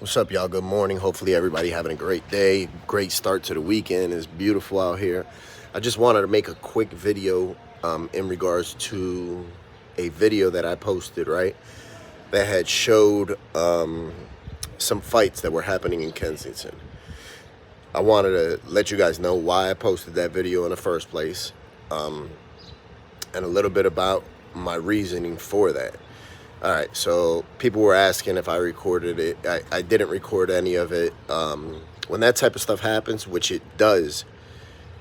What's up, y'all? Good morning. Hopefully everybody having a great day. Great start to the weekend. It's beautiful out here. I just wanted to make a quick video in regards to a video that I posted, right? That had showed some fights that were happening in Kensington. I wanted to let you guys know why I posted that video in the first place, and a little bit about my reasoning for that. All right, so people were asking if I recorded it. I didn't record any of it. When that type of stuff happens, which it does,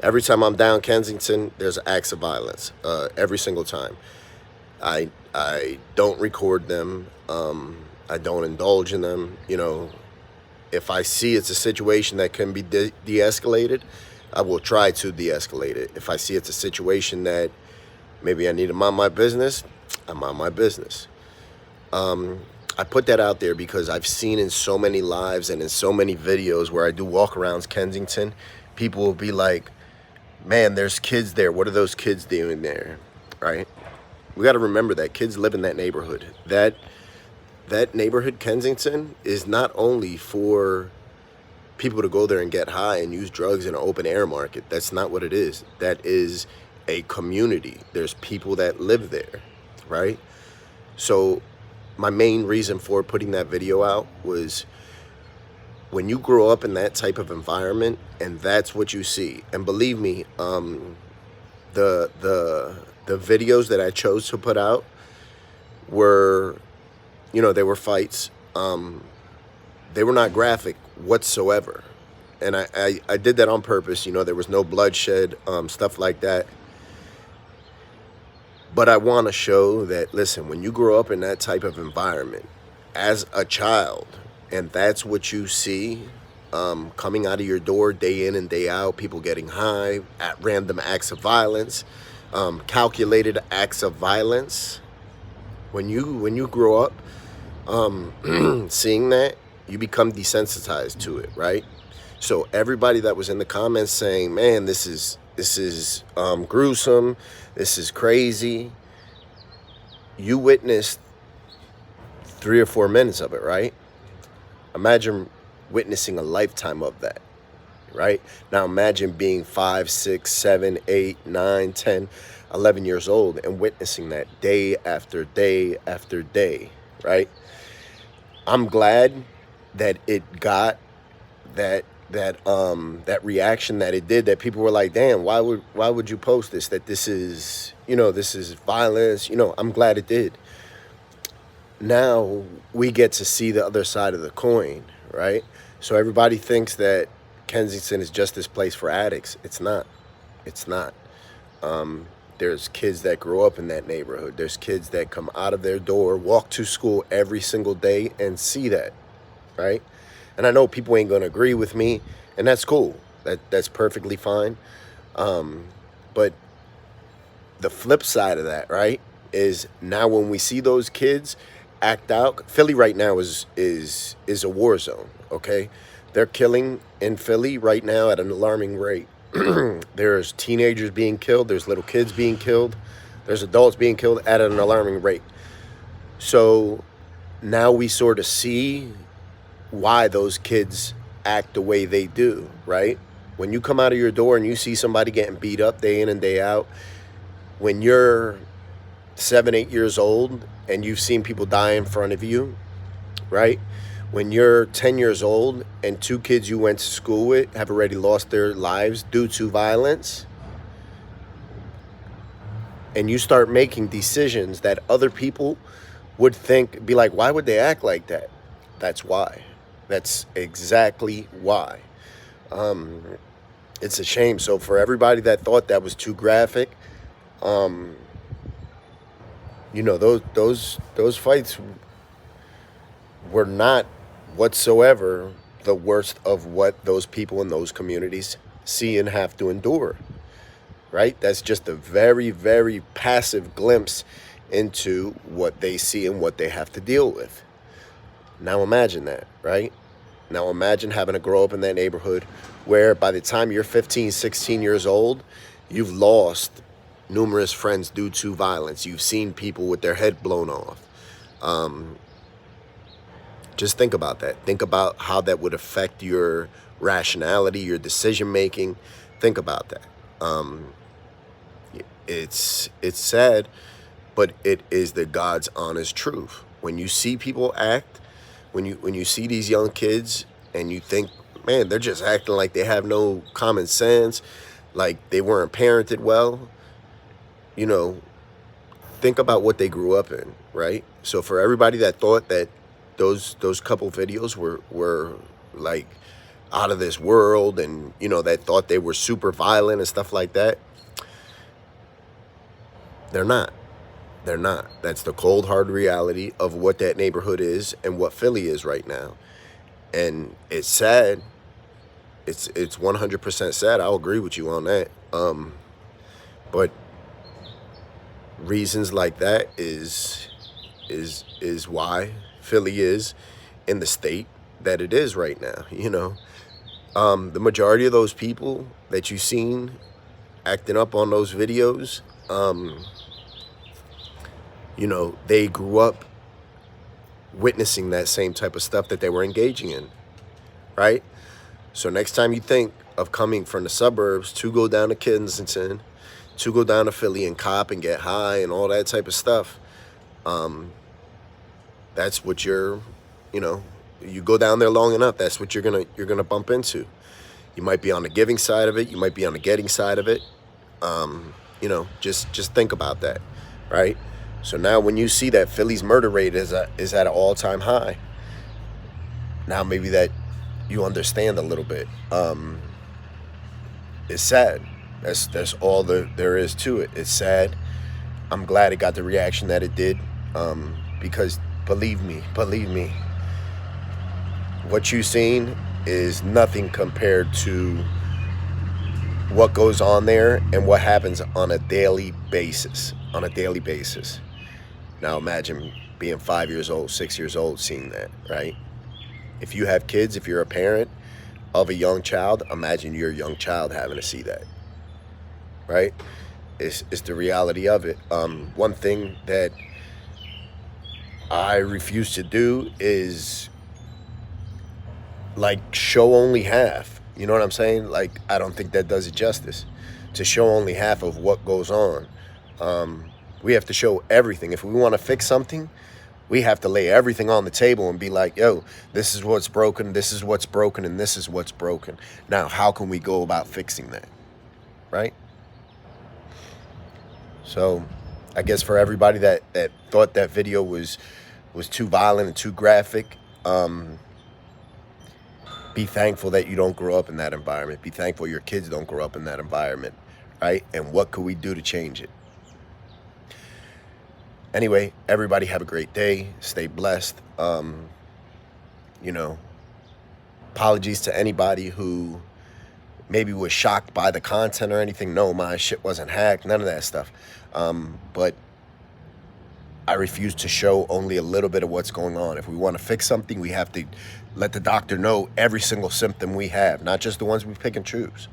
every time I'm down Kensington, there's acts of violence. Every single time. I don't record them. I don't indulge in them. You know, if I see it's a situation that can be de-escalated, I will try to de-escalate it. If I see it's a situation that maybe I need to mind my business, I mind my business. I put that out there because I've seen in so many lives and in so many videos where I do walk-arounds Kensington, people will be like, man, there's kids there. What are those kids doing there, right? We got to remember that kids live in that neighborhood. That neighborhood, Kensington, is not only for people to go there and get high and use drugs in an open air market. That's not what it is. That is a community. There's people that live there, right? So my main reason for putting that video out was when you grow up in that type of environment and that's what you see. And believe me, the videos that I chose to put out were, you know, they were fights. They were not graphic whatsoever. And I did that on purpose. You know, there was no bloodshed, stuff like that. But I want to show that, listen, when you grow up in that type of environment as a child, and that's what you see coming out of your door day in and day out, people getting high, at random acts of violence, calculated acts of violence. When you grow up seeing that, you become desensitized to it, right? So everybody that was in the comments saying, man, this is gruesome, this is crazy, you witnessed 3 or 4 minutes of it, right? Imagine witnessing a lifetime of that, right? Now imagine being 5, 6, 7, 8, 9, 10, 11 years old and witnessing that day after day after day, right? I'm glad that it got that reaction that it did, that people were like, damn, why would you post this, that this is, you know, this is violence. You know, I'm glad it did. Now we get to see the other side of the coin, right? So everybody thinks that Kensington is just this place for addicts. It's not. It's not. There's kids that grow up in that neighborhood. There's kids that come out of their door, walk to school every single day and see that, right? And I know people ain't going to agree with me, and that's cool. That's perfectly fine. But the flip side of that, right, is now when we see those kids act out, Philly right now is a war zone, okay? They're killing in Philly right now at an alarming rate. There's teenagers being killed. There's little kids being killed. There's adults being killed at an alarming rate. So now we sort of see why those kids act the way they do, right? When you come out of your door and you see somebody getting beat up day in and day out, when you're 7, 8 years old and you've seen people die in front of you, right? When you're 10 years old and 2 kids you went to school with have already lost their lives due to violence, and you start making decisions that other people would think, be like, why would they act like that? That's why. That's exactly why. It's a shame. So for everybody that thought that was too graphic, you know, those fights were not whatsoever the worst of what those people in those communities see and have to endure, right? That's just a very, very passive glimpse into what they see and what they have to deal with. Now imagine that, right? Now imagine having to grow up in that neighborhood where by the time you're 15, 16 years old, you've lost numerous friends due to violence. You've seen people with their head blown off. Just think about that. Think about how that would affect your rationality, your decision making. Think about that. It's sad, but it is the God's honest truth. When you see people act, when you see these young kids and you think, man, they're just acting like they have no common sense, like they weren't parented well, you know, think about what they grew up in, right? So for everybody that thought that those couple videos were like out of this world, and you know, that thought they were super violent and stuff like that, they're not. They're not. That's the cold hard reality of what that neighborhood is and what Philly is right now. And it's sad. It's 100% sad. I'll agree with you on that. But reasons like that is why Philly is in the state that it is right now. You know, the majority of those people that you've seen acting up on those videos, you know, they grew up witnessing that same type of stuff that they were engaging in, right? So next time you think of coming from the suburbs to go down to Kensington, to go down to Philly and cop and get high and all that type of stuff, that's what you go down there long enough, that's what you're gonna bump into. You might be on the giving side of it, you might be on the getting side of it. You know, just think about that, right? So now when you see that Philly's murder rate is at an all-time high, now maybe that you understand a little bit. It's sad. That's all there is to it. It's sad. I'm glad it got the reaction that it did, because believe me, what you've seen is nothing compared to what goes on there and what happens on a daily basis. Now imagine being 5 years old, 6 years old, seeing that, right? If you have kids, if you're a parent of a young child, imagine your young child having to see that, right? It's the reality of it. One thing that I refuse to do is like show only half. You know what I'm saying? Like, I don't think that does it justice to show only half of what goes on. We have to show everything. If we want to fix something, we have to lay everything on the table and be like, yo, this is what's broken, this is what's broken, and this is what's broken. Now, how can we go about fixing that, right? So I guess for everybody that thought that video was too violent and too graphic, be thankful that you don't grow up in that environment. Be thankful your kids don't grow up in that environment, right? And what could we do to change it? Anyway, everybody have a great day. Stay blessed. You know, apologies to anybody who maybe was shocked by the content or anything. No, my shit wasn't hacked. None of that stuff. But I refuse to show only a little bit of what's going on. If we want to fix something, we have to let the doctor know every single symptom we have, not just the ones we pick and choose.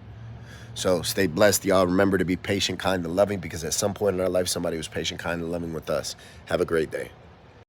So stay blessed, y'all. Remember to be patient, kind, and loving, because at some point in our life, somebody was patient, kind, and loving with us. Have a great day.